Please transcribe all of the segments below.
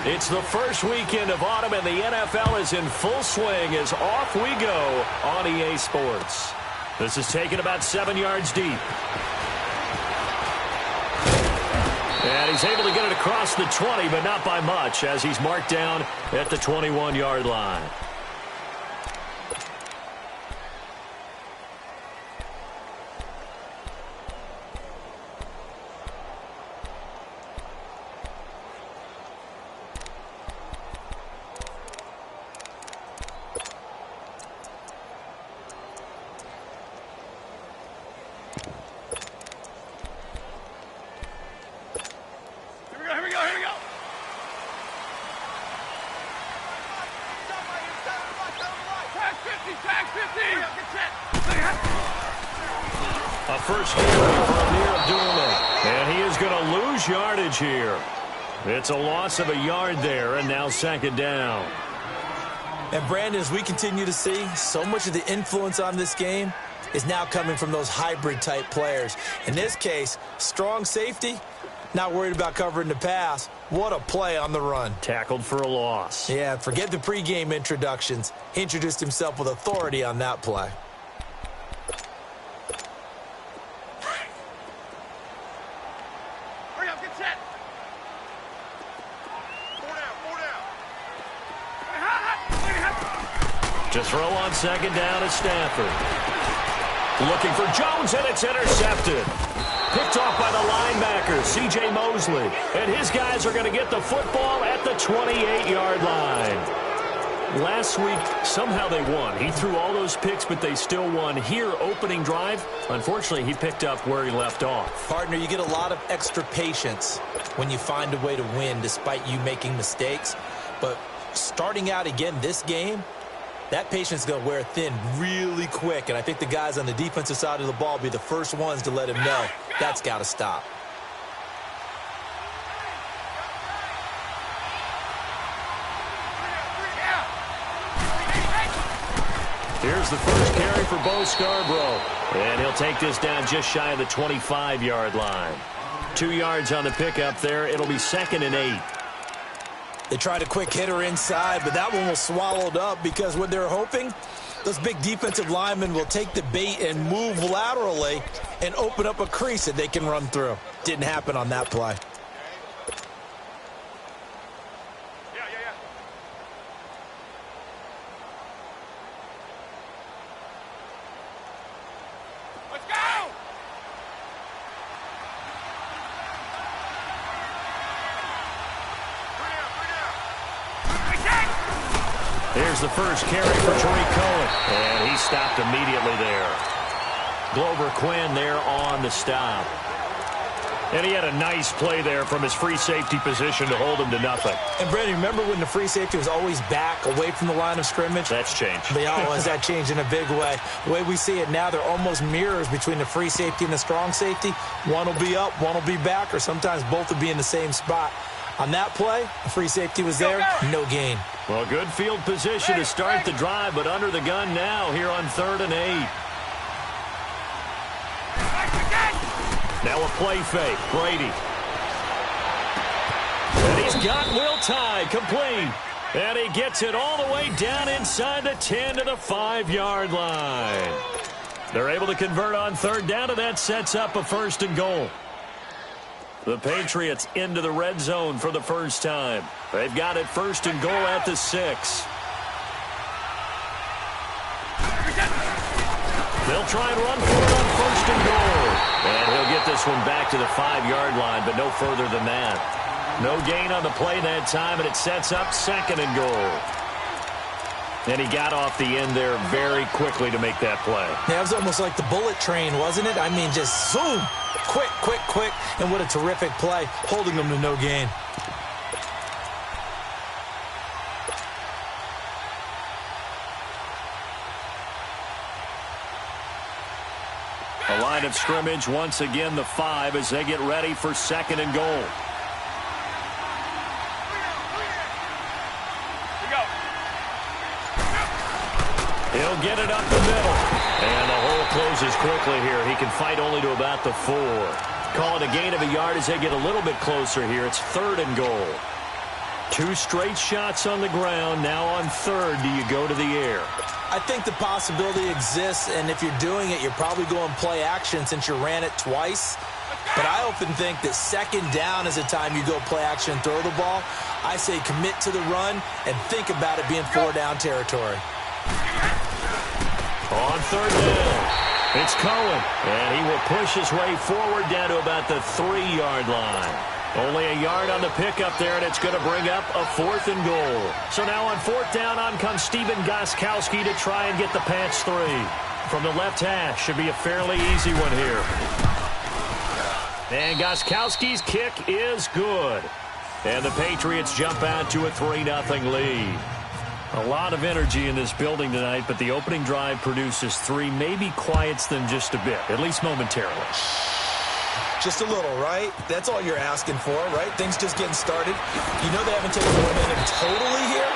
It's the first weekend of autumn, and the NFL is in full swing as off we go on EA Sports. This is taken about 7 yards deep. And he's able to get it across the 20, but not by much, as he's marked down at the 21-yard line. A first carry for Amir Abdullah, and he is going to lose yardage here. It's a loss of a yard there, and now second down. And Brandon, as we continue to see, so much of the influence on this game is now coming from those hybrid-type players. In this case, strong safety, not worried about covering the pass. What a play on the run. Tackled for a loss. Yeah, forget the pregame introductions. He introduced himself with authority on that play. Hurry up, get set. To throw on second down is Stafford. Looking for Jones, and it's intercepted. Picked off by the linebacker, C.J. Mosley. And his guys are going to get the football at the 28-yard line. Last week, somehow they won. He threw all those picks, but they still won. Here, opening drive, unfortunately, he picked up where he left off. Partner, you get a lot of extra patience when you find a way to win despite you making mistakes. But starting out again this game, that patience is going to wear thin really quick, and I think the guys on the defensive side of the ball will be the first ones to let him know that's got to stop. Here's the first carry for Bo Scarborough, and he'll take this down just shy of the 25-yard line. 2 yards on the pickup there. It'll be 2nd and 8. They tried a quick hitter inside, but that one was swallowed up because what they're hoping, those big defensive linemen will take the bait and move laterally and open up a crease that they can run through. Didn't happen on that play. Let's go! Here's the first carry for Tariq Cohen, and he stopped immediately there. Glover Quinn there on the stop. And he had a nice play there from his free safety position to hold him to nothing. And, Brandon, remember when the free safety was always back away from the line of scrimmage? That's changed. Has that changed in a big way? The way we see it now, they're almost mirrors between the free safety and the strong safety. One will be up, one will be back, or sometimes both will be in the same spot. On that play, the free safety was there, no gain. Well, good field position to start the drive, but under the gun now here on 3rd and 8. Now a play fake, Brady. And he's got Will Tye complete. And he gets it all the way down inside the 10 to the 5-yard line. They're able to convert on 3rd down, and that sets up a 1st and goal. The Patriots into the red zone for the first time. They've got it 1st and goal at the 6. They'll try and run for it on 1st and goal. And he'll get this one back to the 5-yard line, but no further than that. No gain on the play that time, and it sets up 2nd and goal. And he got off the end there very quickly to make that play. Yeah, it was almost like the bullet train, wasn't it? I mean, just zoom. Quick, quick, quick. And what a terrific play, holding them to no gain. A line of scrimmage, once again the 5 as they get ready for 2nd and goal. He'll get it up the middle. And the hole closes quickly here. He can fight only to about the 4. Call it a gain of a yard as they get a little bit closer here. It's 3rd and goal. 2 straight shots on the ground. Now on third, do you go to the air? I think the possibility exists, and if you're doing it, you're probably going play action since you ran it twice. But I often think that second down is the time you go play action and throw the ball. I say commit to the run and think about it being 4-down territory. On third down, it's Cohen, and he will push his way forward down to about the 3-yard line. Only a yard on the pickup there, and it's going to bring up a 4th and goal. So now on 4th down, on comes Stephen Gostkowski to try and get the pass 3. From the left hash, should be a fairly easy one here. And Gostkowski's kick is good. And the Patriots jump out to a 3-0 lead. A lot of energy in this building tonight, but the opening drive produces 3, maybe quiets them just a bit, at least momentarily. Just a little, right? That's all you're asking for, right? Things just getting started. You know they haven't taken momentum totally here,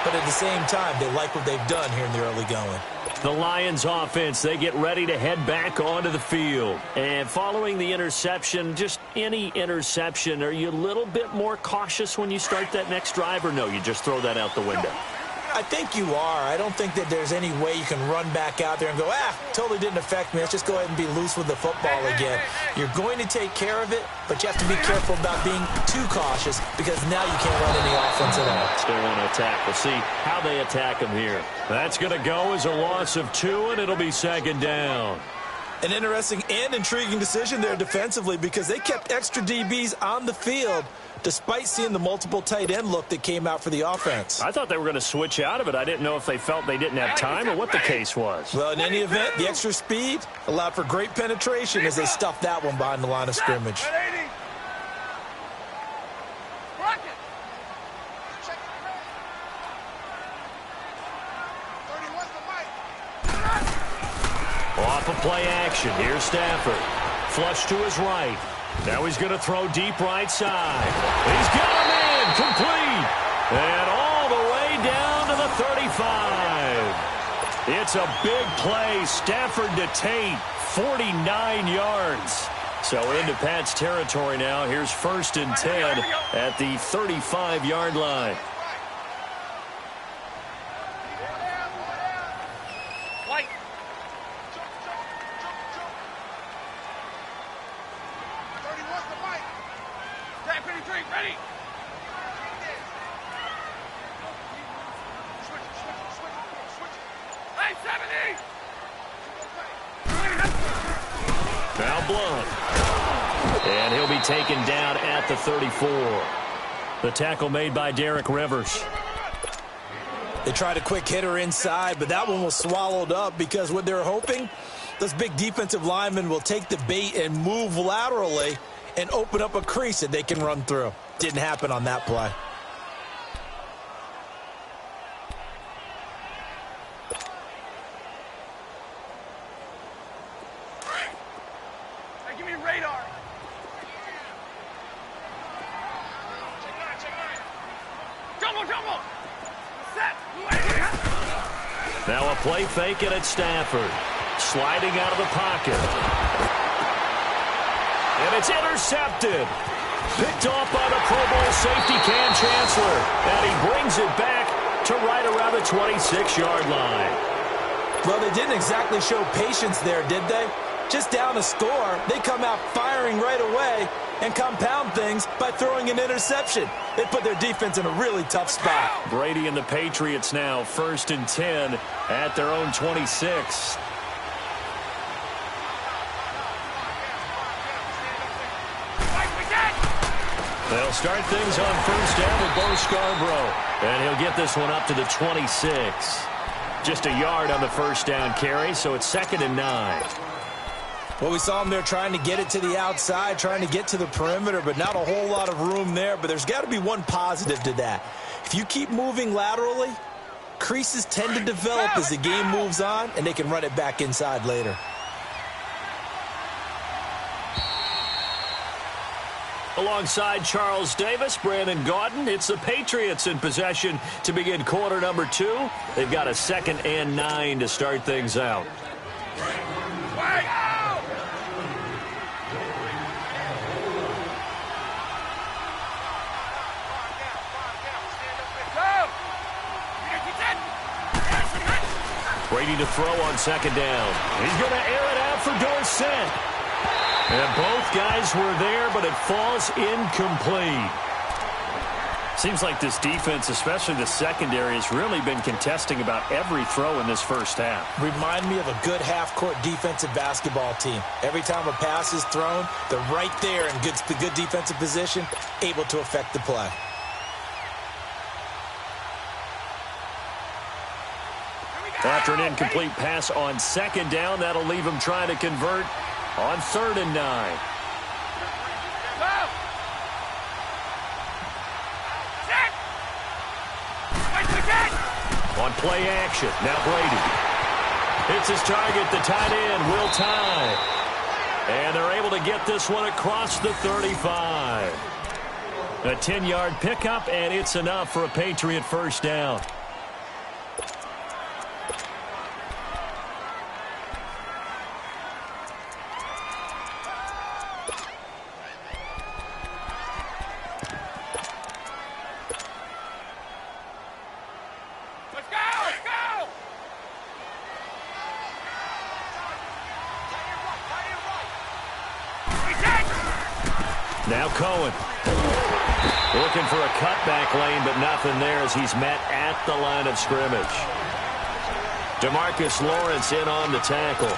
but at the same time, they like what they've done here in the early going. The Lions offense, they get ready to head back onto the field. And following the interception, just any interception, are you a little bit more cautious when you start that next drive, or no, you just throw that out the window? I think you are. I don't think that there's any way you can run back out there and go, totally didn't affect me. Let's just go ahead and be loose with the football again. You're going to take care of it, but you have to be careful about being too cautious because now you can't run any offense at all. Still want to attack. We'll see how they attack them here. That's going to go as a loss of 2, and it'll be 2nd down. An interesting and intriguing decision there defensively because they kept extra DBs on the field despite seeing the multiple tight end look that came out for the offense. I thought they were going to switch out of it. I didn't know if they felt they didn't have time or what the case was. Well, in any event, the extra speed allowed for great penetration as they stuffed that one behind the line of scrimmage. Off of play action. Here's Stafford. Flush to his right. Now he's going to throw deep right side. He's got a man complete. And all the way down to the 35. It's a big play. Stafford to Tate. 49 yards. So into Pat's territory now. Here's 1st and 10 at the 35-yard line. Now Blunt. And he'll be taken down at the 34. The tackle made by Derek Rivers. They tried a quick hitter inside, but that one was swallowed up because what they're hoping, those big defensive linemen will take the bait and move laterally and open up a crease that they can run through. Didn't happen on that play. Now a play fake and it's Stafford. Sliding out of the pocket. And it's intercepted. Picked off by the Pro Bowl safety Cam Chancellor. And he brings it back to right around the 26-yard line. Well, they didn't exactly show patience there, did they? Just down a score, they come out firing right away and compound things by throwing an interception. They put their defense in a really tough spot. Brady and the Patriots now 1st and 10 at their own 26. They'll start things on 1st down with Bo Scarborough. And he'll get this one up to the 26. Just a yard on the 1st down carry, so it's 2nd and 9. Well, we saw him there trying to get it to the outside, trying to get to the perimeter, but not a whole lot of room there. But there's got to be one positive to that. If you keep moving laterally, creases tend to develop as the game moves on, and they can run it back inside later. Alongside Charles Davis, Brandon Gaudin, it's the Patriots in possession to begin quarter number 2. They've got a 2nd and 9 to start things out. Brady to throw on second down. He's going to air it out for Dorsett. And both guys were there, but it falls incomplete. Seems like this defense, especially the secondary, has really been contesting about every throw in this first half. Remind me of a good half-court defensive basketball team. Every time a pass is thrown, they're right there in good defensive position, able to affect the play. After an incomplete pass on second down, that'll leave him trying to convert on 3rd and 9. On play action, now Brady. Hits his target, the tight end, Will Tye. And they're able to get this one across the 35. A 10-yard pickup, and it's enough for a Patriot first down. Now Cohen. Looking for a cutback lane, but nothing there as he's met at the line of scrimmage. DeMarcus Lawrence in on the tackle.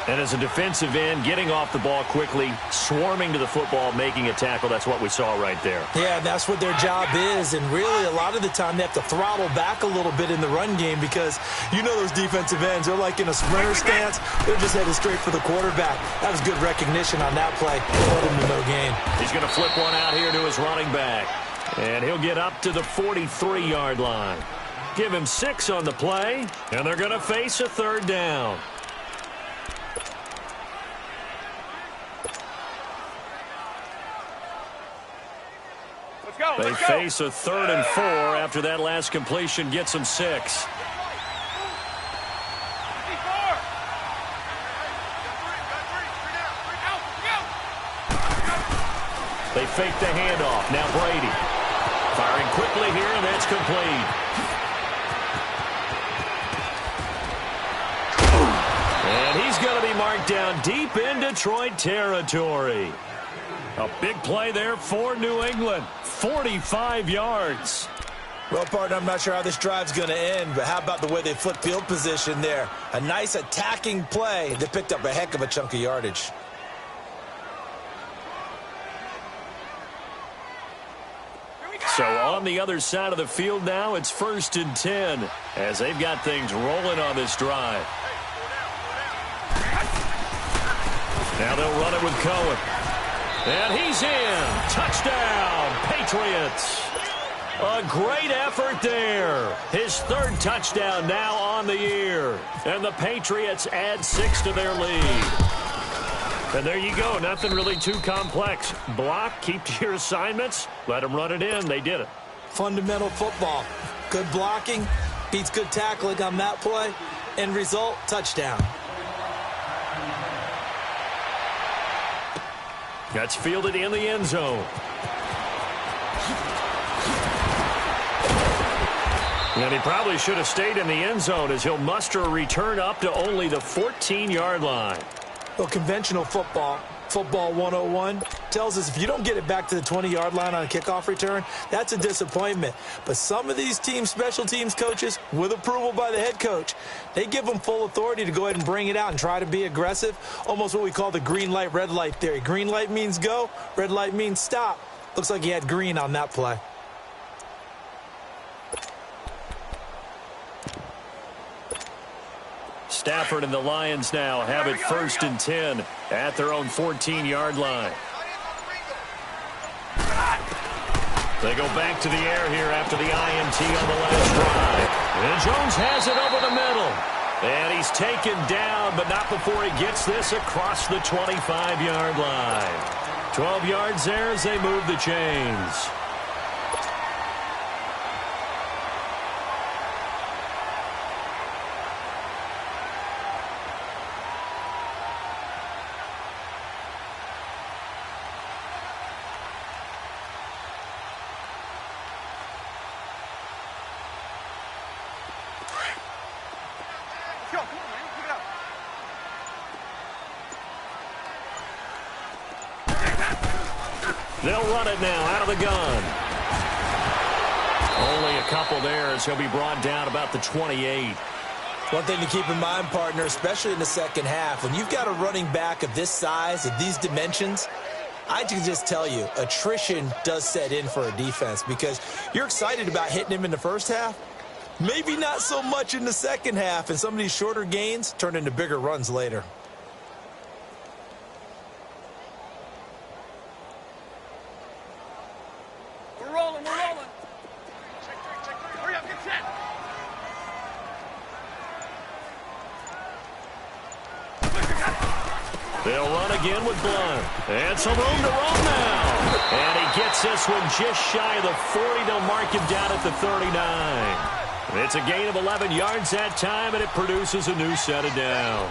And as a defensive end, getting off the ball quickly, swarming to the football, making a tackle. That's what we saw right there. Yeah, that's what their job is. And really, a lot of the time, they have to throttle back a little bit in the run game because you know those defensive ends, they're like in a sprinter stance. They're just headed straight for the quarterback. That was good recognition on that play. Put him to no gain. He's going to flip one out here to his running back. And he'll get up to the 43-yard line. Give him 6 on the play, and they're going to face a 3rd down. They face a 3rd and 4 after that last completion gets them 6. They fake the handoff. Now Brady. Firing quickly here, and that's complete. And he's going to be marked down deep in Detroit territory. A big play there for New England. 45 yards. Well, partner, I'm not sure how this drive's going to end, but how about the way they flipped field position there? A nice attacking play that picked up a heck of a chunk of yardage. So on the other side of the field now, it's 1st and 10 as they've got things rolling on this drive. Now they'll run it with Cohen. And he's in. Touchdown, Patriots. A great effort there. His 3rd touchdown now on the year. And the Patriots add 6 to their lead. And there you go. Nothing really too complex. Block, keep to your assignments, let them run it in. They did it. Fundamental football. Good blocking, beats good tackling on that play. End result, touchdown. That's fielded in the end zone. And he probably should have stayed in the end zone as he'll muster a return up to only the 14-yard line. Well, conventional football 101, tells us if you don't get it back to the 20-yard line on a kickoff return, that's a disappointment. But some of these special teams coaches, with approval by the head coach, they give them full authority to go ahead and bring it out and try to be aggressive, almost what we call the green light, red light theory. Green light means go, red light means stop. Looks like he had green on that play. Stafford and the Lions now have it 1st and 10 at their own 14-yard line. They go back to the air here after the INT on the last drive. And Jones has it over the middle. And he's taken down, but not before he gets this across the 25-yard line. 12 yards there as they move the chains. They'll run it now out of the gun. Only a couple there as he'll be brought down about the 28. One thing to keep in mind, partner, especially in the second half, when you've got a running back of this size, of these dimensions, I can just tell you, attrition does set in for a defense because you're excited about hitting him in the first half. Maybe not so much in the second half, and some of these shorter gains turn into bigger runs later. We're rolling. Check three. Hurry up, get set. They'll run again with Blunt. And some room to roam now. And he gets this one just shy of the 40. They'll mark him down at the 39. It's a gain of 11 yards that time, and it produces a new set of downs.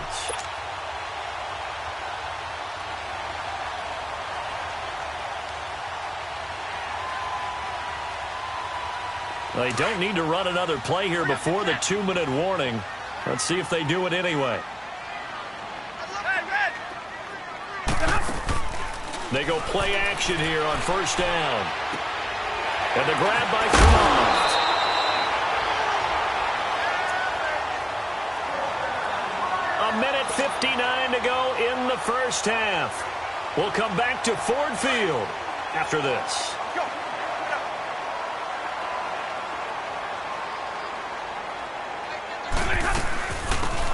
They don't need to run another play here before the 2-minute warning. Let's see if they do it anyway. They go play action here on first down. And the grab by Croft. A minute 59 to go in the first half. We'll come back to Ford Field after this.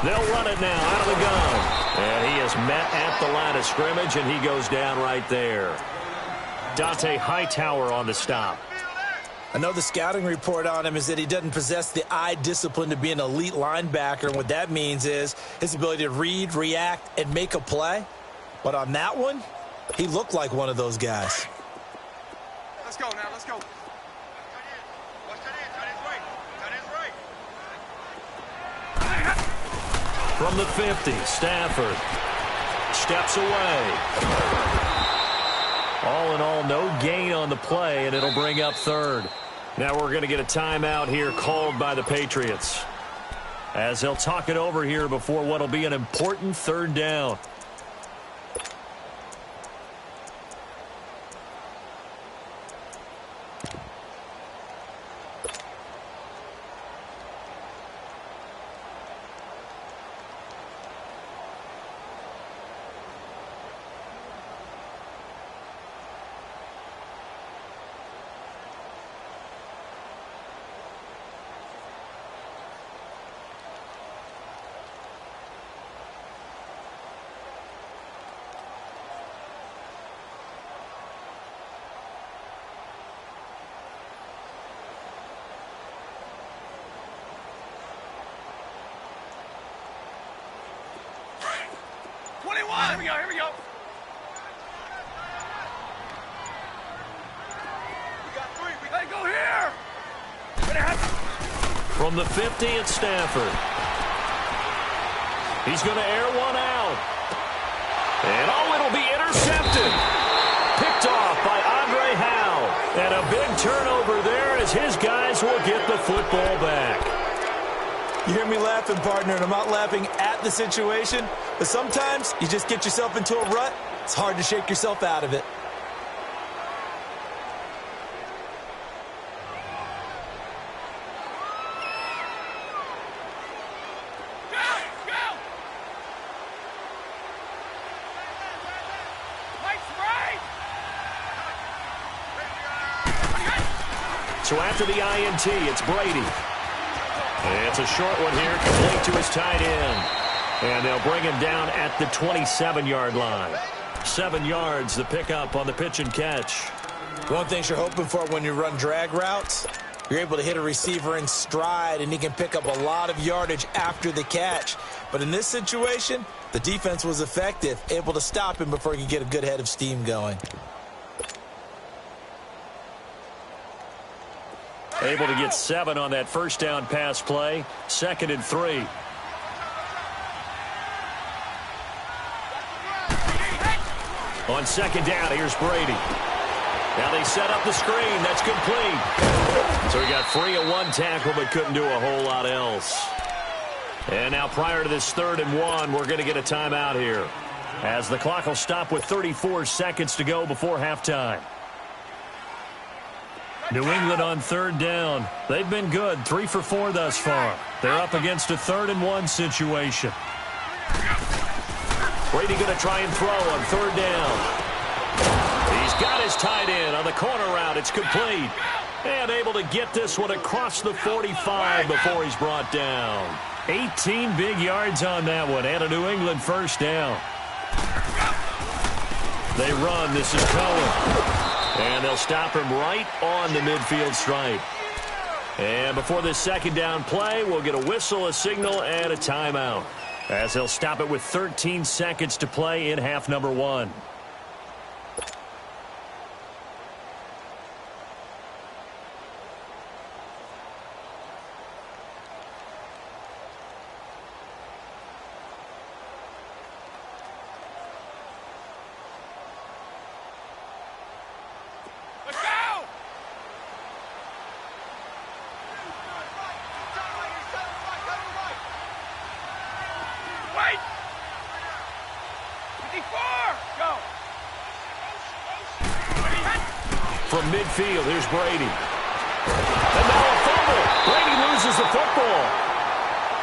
They'll run it now out of the gun. And he is met at the line of scrimmage, and he goes down right there. Dante Hightower on the stop. I know the scouting report on him is that he doesn't possess the eye discipline to be an elite linebacker. And what that means is his ability to read, react, and make a play. But on that one, he looked like one of those guys. Let's go now, let's go. From the 50, Stafford steps away. All in all, no gain on the play, and it'll bring up third. Now we're going to get a timeout here called by the Patriots, as they'll talk it over here before what'll be an important third down. Here we go. We got three. We gotta go here. From the 50, it's Stafford. He's going to air one out. And it'll be intercepted. Picked off by Andre Howe. And a big turnover there as his guys will get the football back. You hear me laughing, partner, and I'm not laughing at the situation, but sometimes you just get yourself into a rut. It's hard to shake yourself out of it. So after the INT, it's Brady. It's a short one here, complete to his tight end. And they'll bring him down at the 27-yard line. 7 yards, the pickup on the pitch and catch. One thing you're hoping for when you run drag routes, you're able to hit a receiver in stride, and he can pick up a lot of yardage after the catch. But in this situation, the defense was effective, able to stop him before he could get a good head of steam going. Able to get 7 on that first down pass play. 2nd and 3. On 2nd down, here's Brady. Now they set up the screen. That's complete. So he got free of one tackle but couldn't do a whole lot else. And now prior to this 3rd and 1, we're going to get a timeout here, as the clock will stop with 34 seconds to go before halftime. New England on third down. They've been good, 3 for 4 thus far. They're up against a 3rd-and-1 situation. Brady going to try and throw on third down. He's got his tight end on the corner route. It's complete. And able to get this one across the 45 before he's brought down. 18 big yards on that one and a New England first down. They run. This is Cohen. And they'll stop him right on the midfield stripe. And before this second down play, we'll get a whistle, a signal, and a timeout, as they'll stop it with 13 seconds to play in half number 1. From midfield, here's Brady. And now a fumble. Brady loses the football.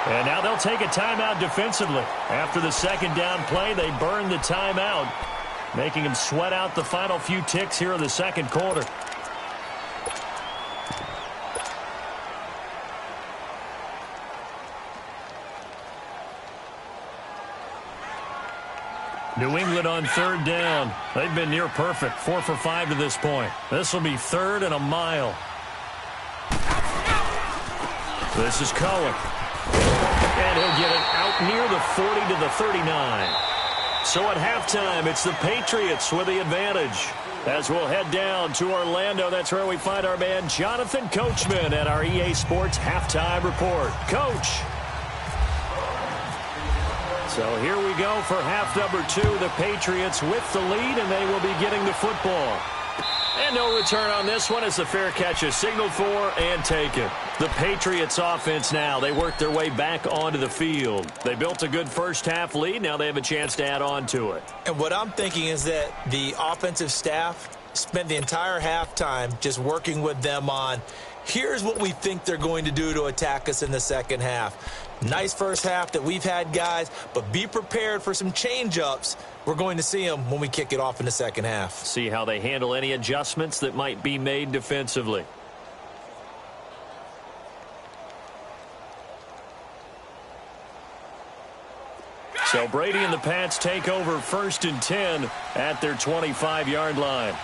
And now they'll take a timeout defensively. After the second down play, they burn the timeout, making them sweat out the final few ticks here in the second quarter. New England on third down. They've been near perfect, 4 for 5 to this point. This will be 3rd and a mile. This is Cohen. And he'll get it out near the 40 to the 39. So at halftime, it's the Patriots with the advantage. As we'll head down to Orlando, that's where we find our man Jonathan Coachman at our EA Sports Halftime Report. Coach. So here we go for half number 2. The Patriots with the lead, and they will be getting the football. And no return on this one as the fair catch is signaled for and taken. The Patriots offense now, they work their way back onto the field. They built a good first half lead. Now they have a chance to add on to it. And what I'm thinking is that the offensive staff spent the entire halftime just working with them on, here's what we think they're going to do to attack us in the second half. Nice first half that we've had, guys, but be prepared for some change-ups. We're going to see them when we kick it off in the second half. See how they handle any adjustments that might be made defensively. So Brady and the Pats take over 1st and 10 at their 25-yard line.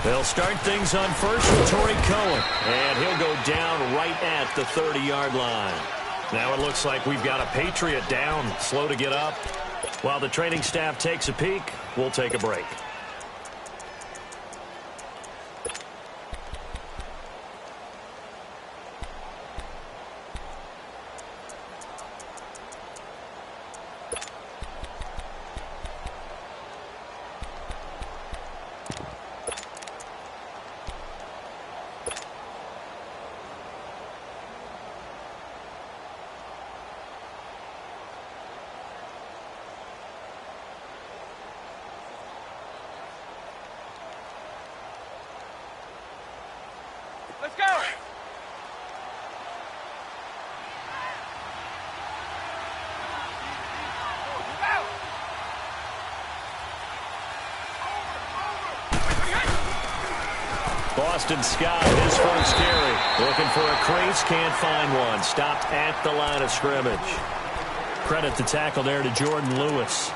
They'll start things on first with Torrey Cohen, and he'll go down right at the 30-yard line. Now it looks like we've got a Patriot down, slow to get up. While the training staff takes a peek, we'll take a break. Let's go! Boston Scott, his first carry. Looking for a crease, can't find one. Stopped at the line of scrimmage. Credit the tackle there to Jordan Lewis.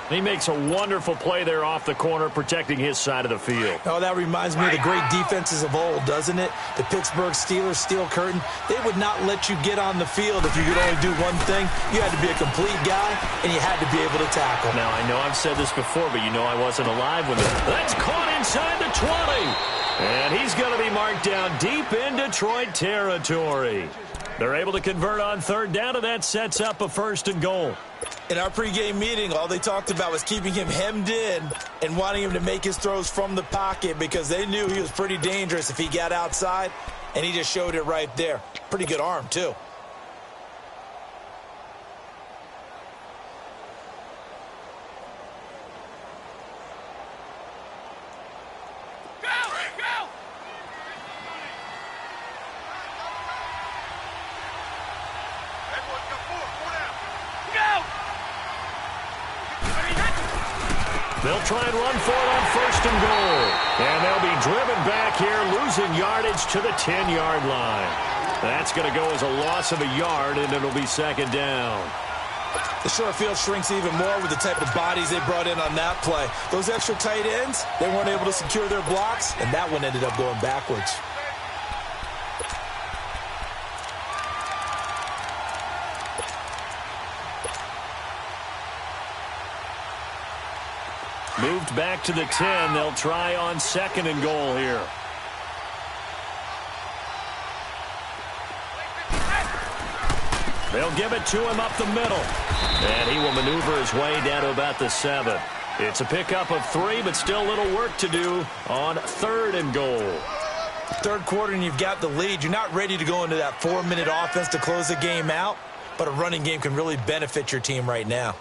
He makes a wonderful play there off the corner, protecting his side of the field. Oh, that reminds me of the great defenses of old, doesn't it? The Pittsburgh Steelers, Steel Curtain. They would not let you get on the field if you could only do one thing. You had to be a complete guy, and you had to be able to tackle. Now, I know I've said this before, but you know I wasn't alive when that's caught inside the 20. And he's going to be marked down deep in Detroit territory. They're able to convert on third down, and that sets up a 1st and goal. In our pregame meeting, all they talked about was keeping him hemmed in and wanting him to make his throws from the pocket because they knew he was pretty dangerous if he got outside, and he just showed it right there. Pretty good arm, too. They'll try and run for it on 1st and goal. And they'll be driven back here, losing yardage to the 10-yard line. That's going to go as a loss of a yard, and it'll be 2nd down. The short field shrinks even more with the type of bodies they brought in on that play. Those extra tight ends, they weren't able to secure their blocks, and that one ended up going backwards. Moved back to the 10. They'll try on 2nd and goal here. They'll give it to him up the middle. And he will maneuver his way down to about the 7. It's a pickup of 3, but still a little work to do on 3rd and goal. 3rd quarter and you've got the lead. You're not ready to go into that 4-minute offense to close the game out, but a running game can really benefit your team right now.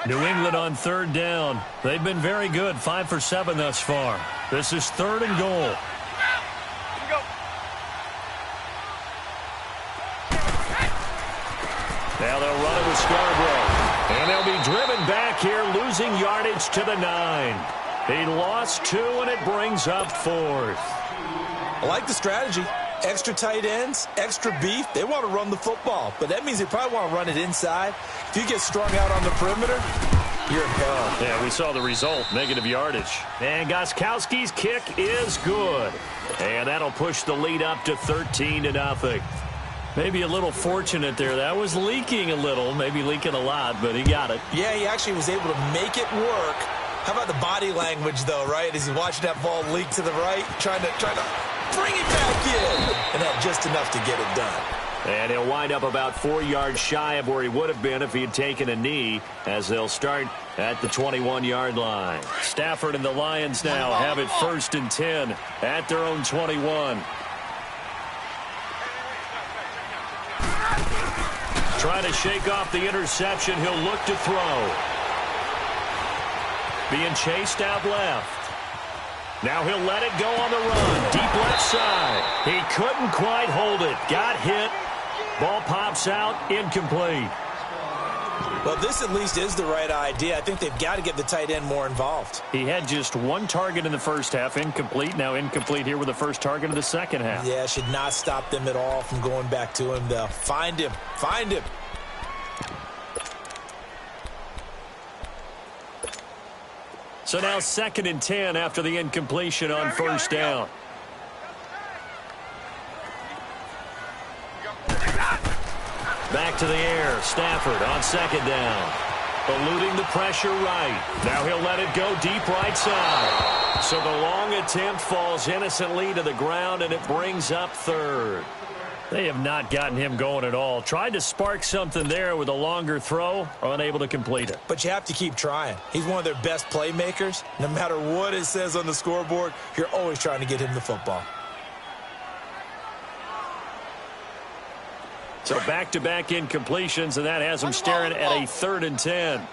New England on 3rd down. They've been very good, 5 for 7 thus far. This is 3rd and goal. Now they'll run it with Scarborough. And they'll be driven back here, losing yardage to the 9. He lost 2, and it brings up 4th. I like the strategy. Extra tight ends, extra beef. They want to run the football, but that means they probably want to run it inside. If you get strung out on the perimeter, you're in peril. Yeah, we saw the result, negative yardage. And Gostkowski's kick is good. And that'll push the lead up to 13-0. Maybe a little fortunate there. That was leaking a little, maybe leaking a lot, but he got it. Yeah, he actually was able to make it work. How about the body language, though, right? As he's watching that ball leak to the right, trying to bring it back in. And that just enough to get it done. And he'll wind up about 4 yards shy of where he would have been if he had taken a knee, as they'll start at the 21-yard line. Stafford and the Lions now have it 1st and 10 at their own 21. Trying to shake off the interception. He'll look to throw. Being chased out left. Now he'll let it go on the run. Deep left side. He couldn't quite hold it. Got hit. Ball pops out. Incomplete. Well, this at least is the right idea. I think they've got to get the tight end more involved. He had just 1 target in the first half. Incomplete. Now incomplete here with the first target of the second half. Yeah, should not stop them at all from going back to him, though. Find him. Find him. So now 2nd and 10 after the incompletion on 1st down. Back to the air. Stafford on 2nd down. Eluding the pressure right. Now he'll let it go deep right side. So the long attempt falls innocently to the ground, and it brings up 3rd. They have not gotten him going at all. Tried to spark something there with a longer throw, unable to complete it. But you have to keep trying. He's one of their best playmakers. No matter what it says on the scoreboard, you're always trying to get him the football. So back-to-back incompletions, and that has him staring at a 3rd and 10.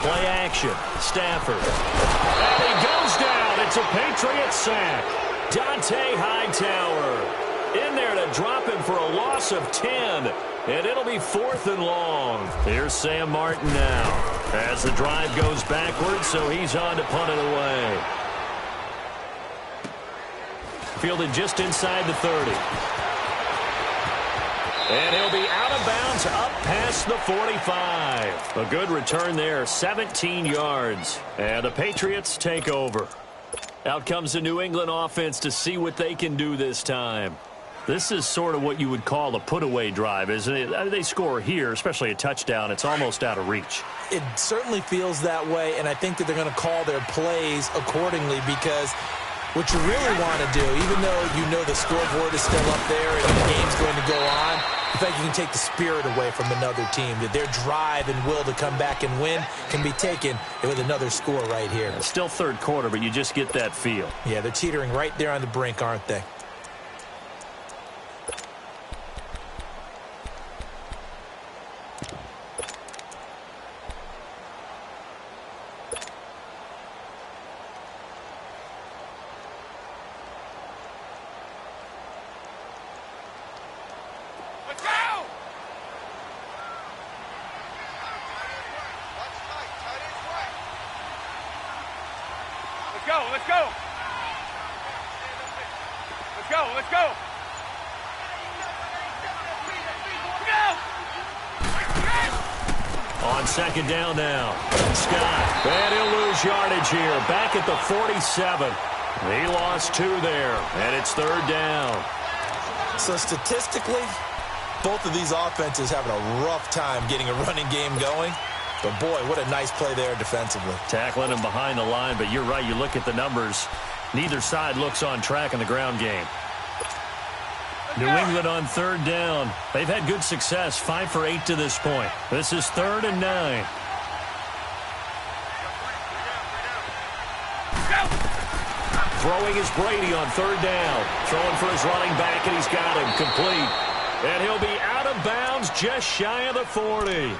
Play action. Stafford. And he goes down. It's a Patriot sack. Dante Hightower in there to drop him for a loss of 10. And it'll be 4th and long. Here's Sam Martin now as the drive goes backwards, so he's on to punt it away. Fielded just inside the 30. And he'll be out of bounds up past the 45. A good return there, 17 yards. And the Patriots take over. Out comes the New England offense to see what they can do this time. This is sort of what you would call a put-away drive, isn't it? They score here, especially a touchdown. It's almost out of reach. It certainly feels that way, and I think that they're going to call their plays accordingly, because what you really want to do, even though you know the scoreboard is still up there and the game's going to go on, I think you can take the spirit away from another team, that their drive and will to come back and win can be taken with another score right here. It's still 3rd quarter, but you just get that feel. Yeah, they're teetering right there on the brink, aren't they? let's go. Let's go, let's go. On second down now, Scott. And he'll lose yardage here. Back at the 47. He lost 2 there, and it's third down. So statistically, both of these offenses having a rough time getting a running game going. But, boy, what a nice play there defensively. Tackling him behind the line, but you're right. You look at the numbers. Neither side looks on track in the ground game. New England on third down. They've had good success, 5 for 8 to this point. This is 3rd and 9. Throwing is Brady on third down. Throwing for his running back, and he's got him complete. And he'll be out of bounds just shy of the 40.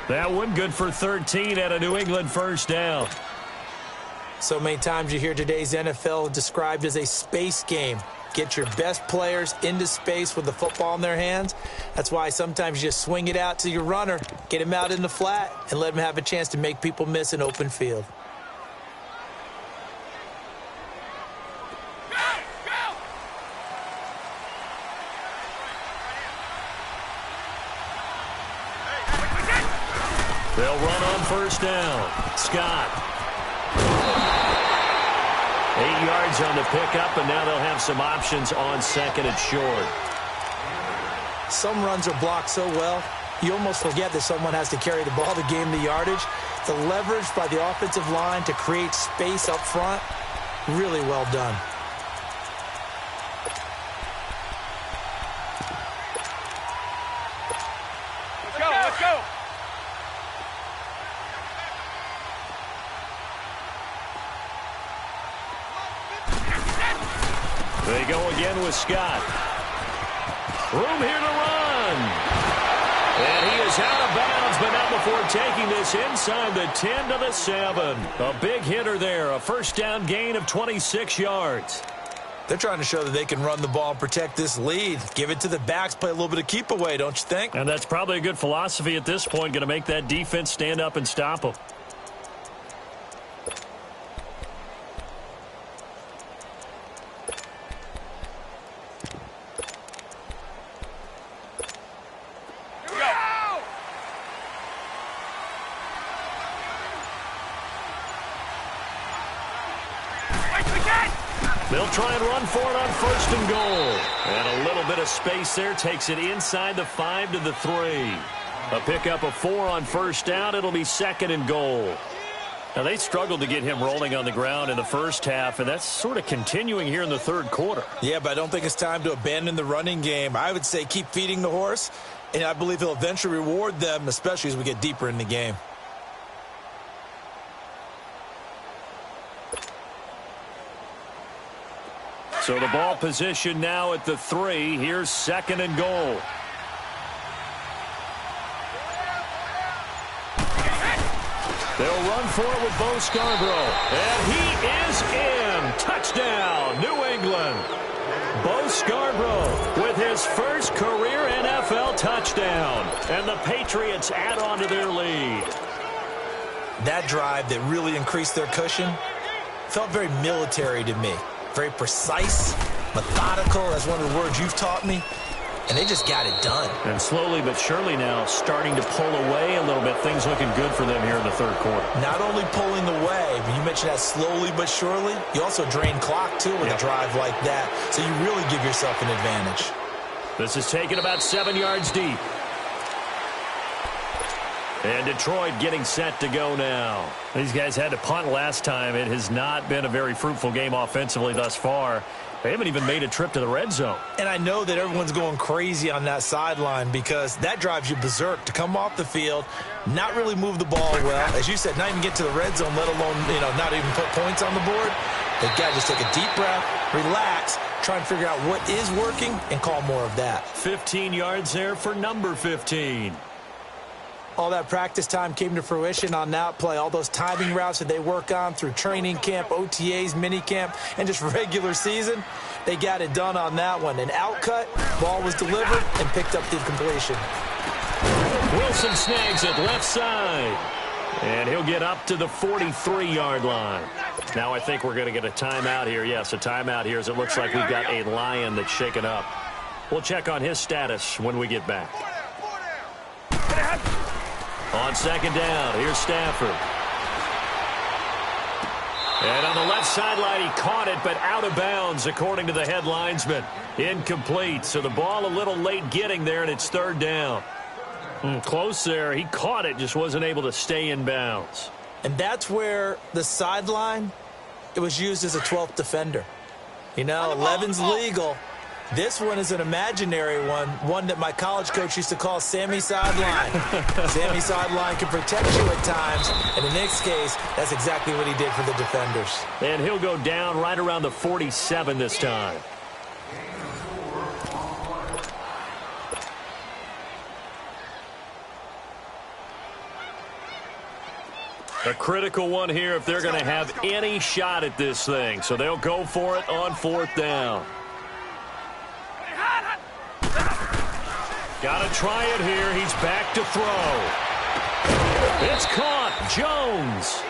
That one good for 13 at a New England first down. So many times you hear today's NFL described as a space game. Get your best players into space with the football in their hands. That's why sometimes you just swing it out to your runner, get him out in the flat, and let him have a chance to make people miss an open field. They'll run on first down. Scott. 8 yards on the pickup, and now they'll have some options on second and short. Some runs are blocked so well, you almost forget that someone has to carry the ball to gain the yardage. The leverage by the offensive line to create space up front, really well done. Let's go, let's go. They go again with Scott. Room here to run. And he is out of bounds, but not before taking this inside the 10 to the 7. A big hitter there, a first down gain of 26 yards. They're trying to show that they can run the ball and protect this lead. Give it to the backs, play a little bit of keep away, don't you think? And that's probably a good philosophy at this point, going to make that defense stand up and stop them. They'll try and run for it on first and goal. And a little bit of space there takes it inside the 5 to the 3. A pickup of 4 on first down. It'll be second and goal. Now, they struggled to get him rolling on the ground in the first half, and that's sort of continuing here in the third quarter. Yeah, but I don't think it's time to abandon the running game. I would say keep feeding the horse, and I believe he'll eventually reward them, especially as we get deeper in the game. So the ball position now at the 3. Here's second and goal. They'll run for it with Bo Scarborough. And he is in. Touchdown, New England. Bo Scarborough with his first career NFL touchdown. And the Patriots add on to their lead. That drive that really increased their cushion felt very military to me. Very precise, methodical. That's one of the words you've taught me. And they just got it done. And slowly but surely now starting to pull away a little bit. Things looking good for them here in the third quarter. Not only pulling away, but you mentioned that slowly but surely. You also drain clock, too, with a drive like that. So you really give yourself an advantage. This is taken about 7 yards deep. And Detroit getting set to go now. These guys had to punt last time. It has not been a very fruitful game offensively thus far. They haven't even made a trip to the red zone. And I know that everyone's going crazy on that sideline because that drives you berserk to come off the field, not really move the ball well. As you said, not even get to the red zone, let alone, not even put points on the board. They've got to just take a deep breath, relax, try and figure out what is working, and call more of that. 15 yards there for number 15. All that practice time came to fruition on that play. All those timing routes that they work on through training camp, OTAs, minicamp, and just regular season, they got it done on that one. An outcut, ball was delivered, and picked up the completion. Wilson snags it left side. And he'll get up to the 43-yard line. Now I think we're going to get a timeout here. Yes, a timeout here as it looks like we've got a Lion that's shaken up. We'll check on his status when we get back. On second down, here's Stafford. And on the left sideline, he caught it, but out of bounds, according to the head linesman. Incomplete, so the ball a little late getting there, and it's third down. Close there. He caught it, just wasn't able to stay in bounds. And that's where the sideline, it was used as a 12th defender. You know, 11's legal. This one is an imaginary one that my college coach used to call Sammy Sideline. Sammy Sideline can protect you at times, and in this case, that's exactly what he did for the defenders. And he'll go down right around the 47 this time. A critical one here if they're going to have any shot at this thing. So they'll go for it on fourth down. Got to try it here. He's back to throw. It's caught. Jones.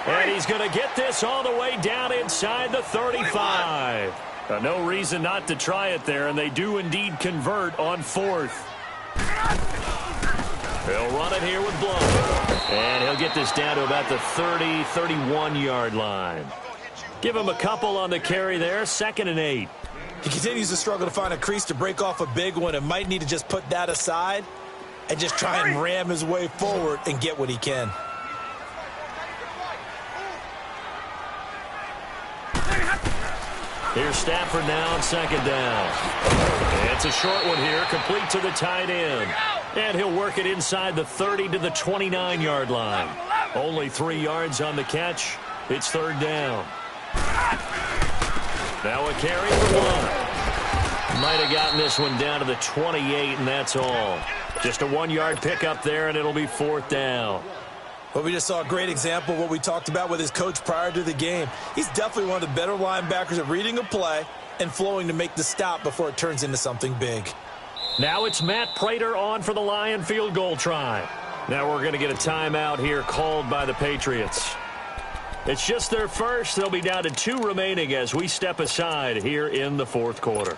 And he's going to get this all the way down inside the 35. No reason not to try it there, and they do indeed convert on fourth. He'll run it here with Blount. And he'll get this down to about the 30, 31-yard line. Give him a couple on the carry there. 2nd and 8. He continues to struggle to find a crease to break off a big one and might need to just put that aside and just try and ram his way forward and get what he can. Here's Stafford now on second down. It's a short one here, complete to the tight end. And he'll work it inside the 30 to the 29-yard line. Only 3 yards on the catch. It's third down. Now a carry for Blount. Might have gotten this one down to the 28, and that's all. Just a 1-yard pickup there, and it'll be fourth down. Well, we just saw a great example of what we talked about with his coach prior to the game. He's definitely one of the better linebackers at reading a play and flowing to make the stop before it turns into something big. Now it's Matt Prater on for the Lion field goal try. Now we're going to get a timeout here called by the Patriots. It's just their first. They'll be down to 2 remaining as we step aside here in the fourth quarter.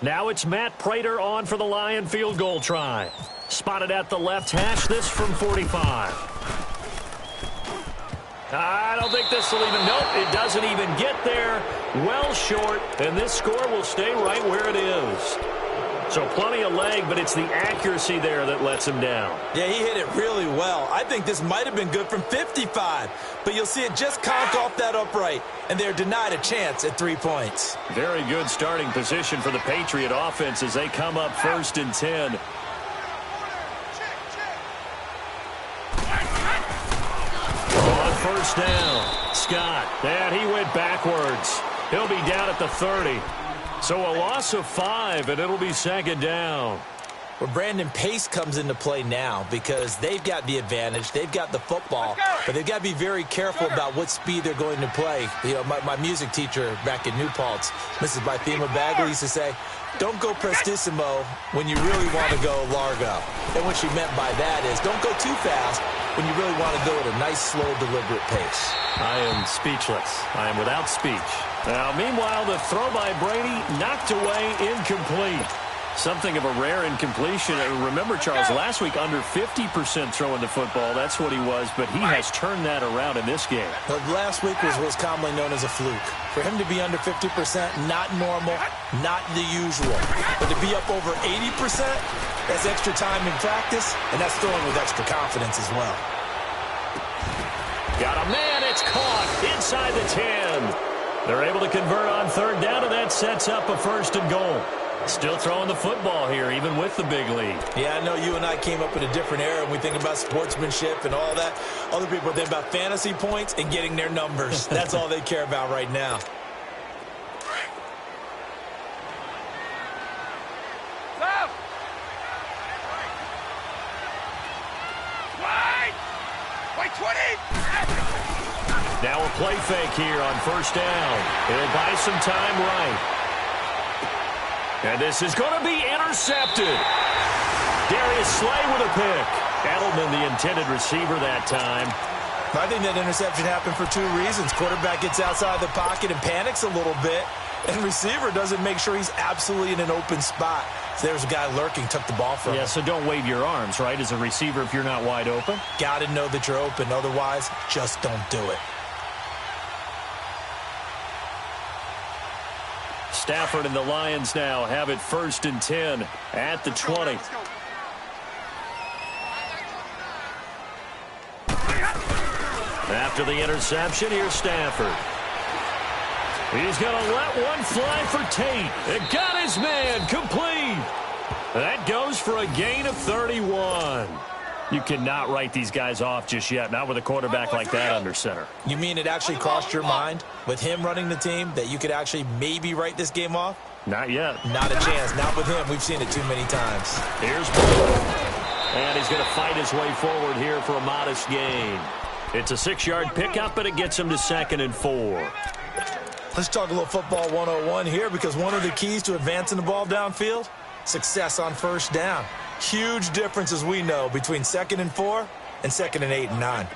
Now it's Matt Prater on for the Lion field goal try. Spotted at the left hash, this from 45. I don't think this will even, nope, it doesn't even get there. Well short, and this score will stay right where it is. So plenty of leg, but it's the accuracy there that lets him down. Yeah, he hit it really well. I think this might have been good from 55, but you'll see it just conk off that upright, and they're denied a chance at 3 points. Very good starting position for the Patriot offense as they come up 1st and 10. On first down, Scott, and he went backwards. He'll be down at the 30. So a loss of 5, and it'll be second down. Well, Brandon, pace comes into play now because they've got the advantage. They've got the football, but they've got to be very careful about what speed they're going to play. You know, my music teacher back in New Paltz, Mrs. Bythema Bagley, used to say, don't go prestissimo when you really want to go largo. And what she meant by that is don't go too fast when you really want to go at a nice, slow, deliberate pace. I am speechless. I am without speech. Now, meanwhile, the throw by Brady knocked away, incomplete. Something of a rare incompletion. Remember, Charles, last week under 50% throwing the football. That's what he was, but he has turned that around in this game. Well, last week was what's commonly known as a fluke. For him to be under 50%, not normal, not the usual. But to be up over 80%, that's extra time in practice, and that's throwing with extra confidence as well. Got a man, it's caught inside the 10. They're able to convert on third down, and that sets up a 1st and goal. Still throwing the football here, even with the big lead. Yeah, I know you and I came up in a different era, and we think about sportsmanship and all that. Other people think about fantasy points and getting their numbers. That's all they care about right now. Wait, 20! Now a play fake here on first down. He'll buy some time right. And this is going to be intercepted. Darius Slay with a pick. Edelman, the intended receiver that time. I think that interception happened for two reasons. Quarterback gets outside the pocket and panics a little bit, and receiver doesn't make sure he's absolutely in an open spot. So there's a guy lurking, took the ball from him. Yeah, so don't wave your arms, right, as a receiver if you're not wide open. Got to know that you're open. Otherwise, just don't do it. Stafford and the Lions now have it 1st and 10 at the 20. After the interception, here's Stafford. He's going to let one fly for Tate. It got his man complete. That goes for a gain of 31. You cannot write these guys off just yet, not with a quarterback like that under center. You mean it actually crossed your mind with him running the team that you could actually maybe write this game off? Not yet. Not a chance. Not with him. We've seen it too many times. Here's Brewer. And he's going to fight his way forward here for a modest gain. It's a 6-yard pickup, but it gets him to 2nd and 4. Let's talk a little football 101 here, because one of the keys to advancing the ball downfield, success on 1st down. Huge difference, as we know, between 2nd and 4 and 2nd and 8 and 9.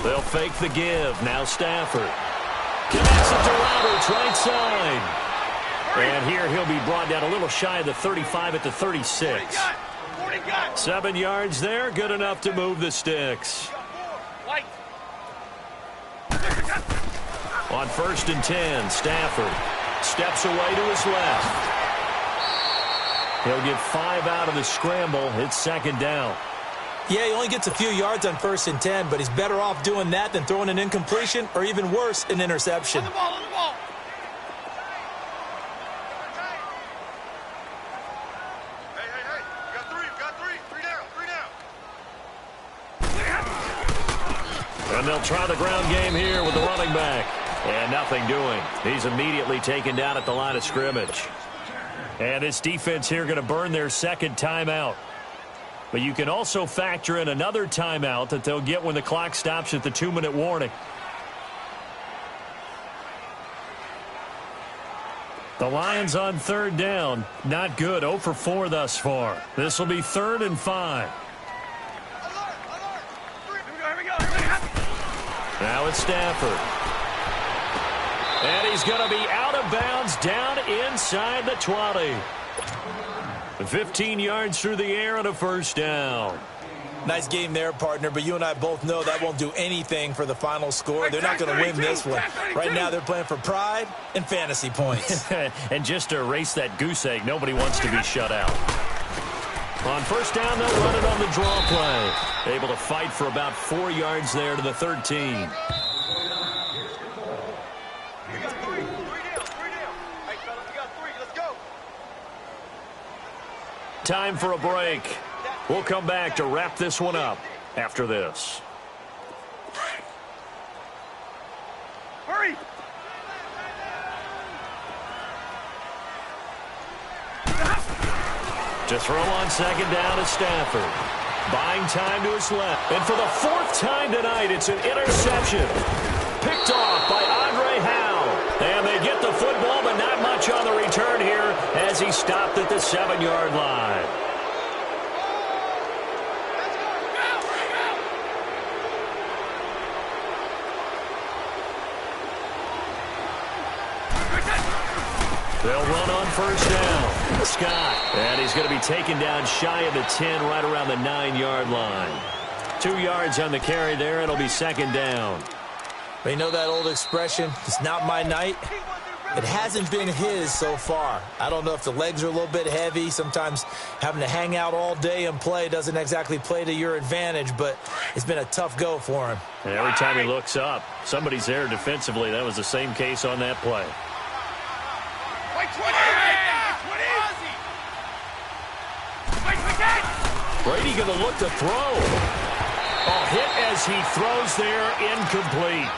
They'll fake the give. Now Stafford. Connects it to Roberts, right side. And here he'll be brought down a little shy of the 35 at the 36. 7 yards there, good enough to move the sticks. On 1st and 10, Stafford steps away to his left. He'll get 5 out of the scramble. It's 2nd down. Yeah, he only gets a few yards on 1st and 10, but he's better off doing that than throwing an incompletion or even worse, an interception. On the ball, on the ball. Hey. You got three. Three down. And they'll try the ground game here with the running back. And nothing doing. He's immediately taken down at the line of scrimmage. And this defense here going to burn their 2nd timeout. But you can also factor in another timeout that they'll get when the clock stops at the 2-minute warning. The Lions on 3rd down. Not good. 0 for 4 thus far. This will be 3rd and 5. Here we go. Now it's Stafford. And he's going to be out of bounds down inside the 20. 15 yards through the air and a 1st down. Nice game there, partner, but you and I both know that won't do anything for the final score. They're not going to win this one. Right now they're playing for pride and fantasy points. And just to erase that goose egg, nobody wants to be shut out. On 1st down, they'll run it on the draw play. Able to fight for about 4 yards there to the 13. Time for a break. We'll come back to wrap this one up after this. Hurry! To throw on 2nd down is Stafford. Buying time to his left. And for the 4th time tonight, it's an interception. Picked off by Andre Howe. And they get the football, but not much on the return here as he stopped at the 7-yard line. They'll run on 1st down. Scott. And he's going to be taken down shy of the 10, right around the 9-yard line. 2 yards on the carry there. It'll be 2nd down. But you know that old expression, it's not my night? It hasn't been his so far. I don't know if the legs are a little bit heavy. Sometimes having to hang out all day and play doesn't exactly play to your advantage, but it's been a tough go for him. And every time he looks up, somebody's there defensively. That was the same case on that play. Brady going to look to throw. Oh, hit as he throws there, incomplete.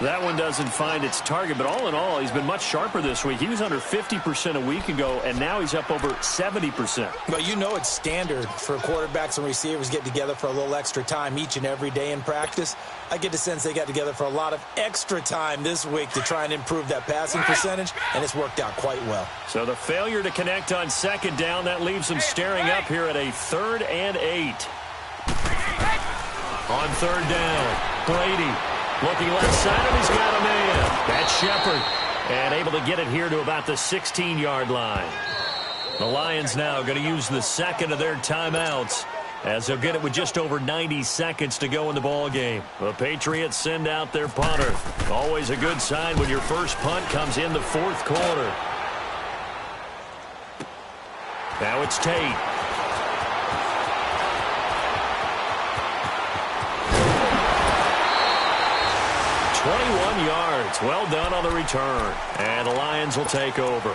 That one doesn't find its target, but all in all, he's been much sharper this week. He was under 50% a week ago, and now he's up over 70%. Well, you know it's standard for quarterbacks and receivers get together for a little extra time each and every day in practice. I get the sense they got together for a lot of extra time this week to try and improve that passing percentage, and it's worked out quite well. So the failure to connect on second down, that leaves them staring up here at a 3rd and 8. On 3rd down, Brady. Looking left side, and he's got a man. That's Shepard. And able to get it here to about the 16-yard line. The Lions now going to use the second of their timeouts as they'll get it with just over 90 seconds to go in the ball game. The Patriots send out their punter. Always a good sign when your first punt comes in the 4th quarter. Now it's Tate. 21 yards. Well done on the return. And the Lions will take over.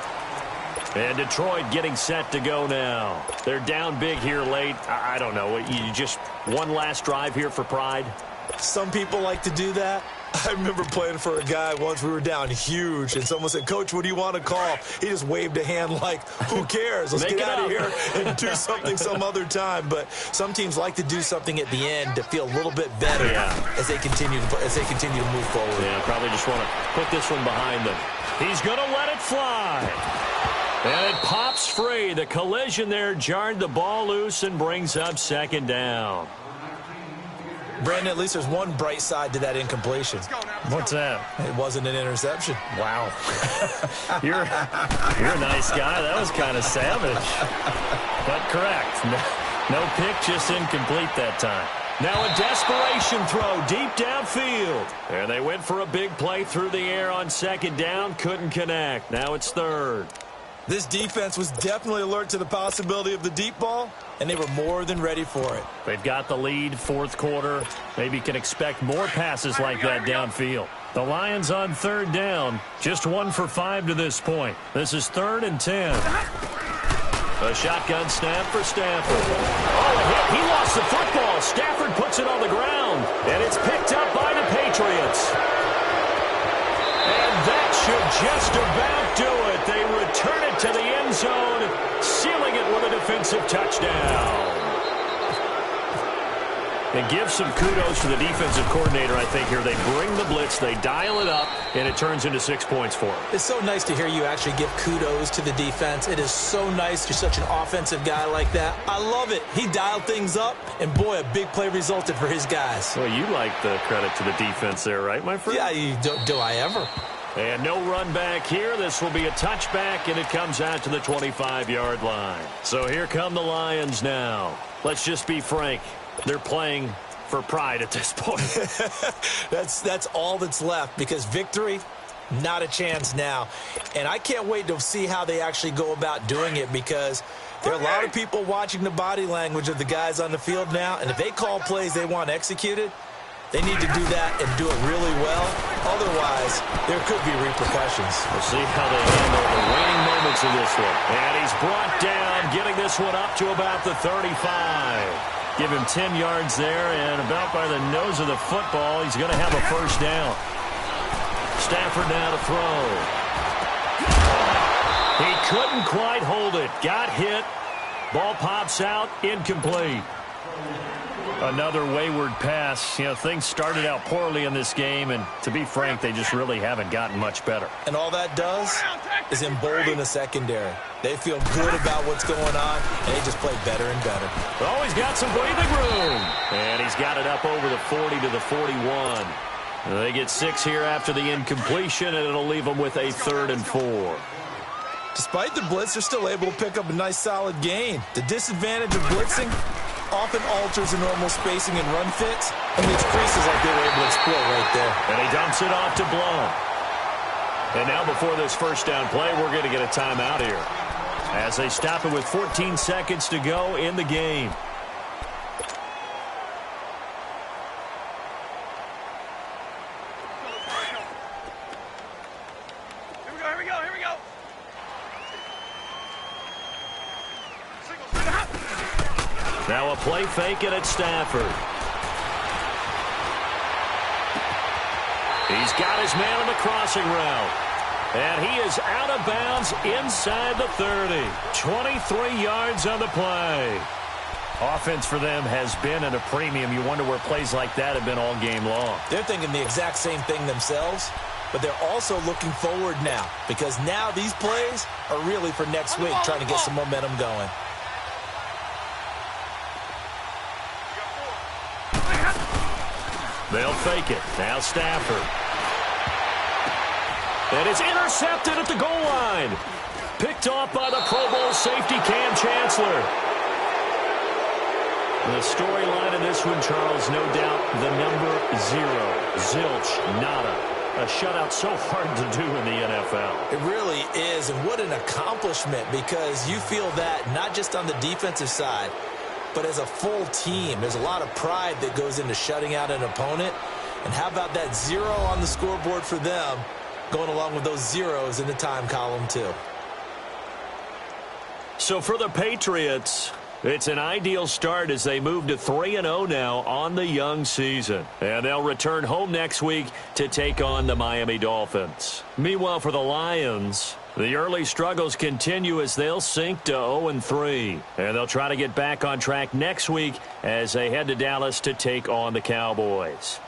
And Detroit getting set to go now. They're down big here late. I don't know. You just one last drive here for pride? Some people like to do that. I remember playing for a guy once. We were down huge, and someone said, "Coach, what do you want to call?" He just waved a hand like, "Who cares? Let's get out of here and do something some other time." But some teams like to do something at the end to feel a little bit better as they continue to move forward. Yeah, probably just want to put this one behind them. He's going to let it fly. And it pops free. The collision there jarred the ball loose and brings up second down. Brandon, at least there's one bright side to that incompletion. What's that? It wasn't an interception. Wow. You're a nice guy. That was kind of savage. But correct. No pick, just incomplete that time. Now a desperation throw deep downfield. And they went for a big play through the air on second down. Couldn't connect. Now it's 3rd. This defense was definitely alert to the possibility of the deep ball, and they were more than ready for it. They've got the lead, 4th quarter. Maybe can expect more passes like that downfield. The Lions on 3rd down. Just 1 for 5 to this point. This is 3rd and 10. A shotgun snap for Stafford. Oh, a hit. He lost the football. Stafford puts it on the ground, and it's picked up by the Patriots. And that should just about do it. They return it to the end zone, sealing it with a defensive touchdown. And give some kudos to the defensive coordinator, I think, here. They bring the blitz, they dial it up, and it turns into 6 points for them. It's so nice to hear you actually give kudos to the defense. It is so nice. You're such an offensive guy like that. I love it. He dialed things up, and boy, a big play resulted for his guys. Well, you like the credit to the defense there, right, my friend? Yeah, do I ever? And no run back here. This will be a touchback, and it comes out to the 25-yard line. So here come the Lions now. Let's just be frank. They're playing for pride at this point. That's all that's left, because victory, not a chance now. And I can't wait to see how they actually go about doing it, because there are a lot of people watching the body language of the guys on the field now, and if they call plays they want executed, they need to do that and do it really well. Otherwise, there could be repercussions. We'll see how they handle the waning moments of this one. And he's brought down, getting this one up to about the 35. Give him 10 yards there, and about by the nose of the football, he's going to have a first down. Stafford now to throw. He couldn't quite hold it. Got hit. Ball pops out, incomplete. Another wayward pass. You know, things started out poorly in this game, and to be frank, they just really haven't gotten much better. And all that does is embolden the secondary. They feel good about what's going on, and they just play better and better. Oh, he's got some breathing room. And he's got it up over the 40 to the 41. They get 6 here after the incompletion, and it'll leave them with a 3rd and 4. Despite the blitz, they're still able to pick up a nice, solid gain. The disadvantage of blitzing often alters the normal spacing and run fits, and leaves creases like they were able to exploit right there. And he dumps it off to Blum. And now before this first down play, we're going to get a timeout here, as they stop it with 14 seconds to go in the game. Here we go. Now a play fake it at Stafford. He's got his man on the crossing route. And he is out of bounds inside the 30. 23 yards on the play. Offense for them has been at a premium. You wonder where plays like that have been all game long. They're thinking the exact same thing themselves, but they're also looking forward now because now these plays are really for next week, trying to get some momentum going. They'll fake it. Now Stafford. And it's intercepted at the goal line. Picked off by the Pro Bowl safety Cam Chancellor. The storyline in this one, Charles, no doubt the number 0. Zilch, nada. A shutout so hard to do in the NFL. It really is, and what an accomplishment, because you feel that not just on the defensive side, but as a full team. There's a lot of pride that goes into shutting out an opponent. And how about that 0 on the scoreboard for them, going along with those zeros in the time column too. So for the Patriots, it's an ideal start as they move to 3-0 now on the young season. And they'll return home next week to take on the Miami Dolphins. Meanwhile, for the Lions, the early struggles continue as they'll sink to 0-3. And they'll try to get back on track next week as they head to Dallas to take on the Cowboys.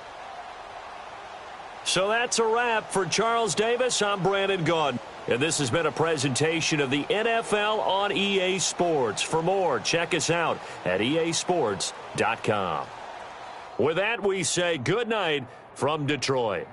So that's a wrap. For Charles Davis, I'm Brandon Gaudin. And this has been a presentation of the NFL on EA Sports. For more, check us out at easports.com. With that, we say good night from Detroit.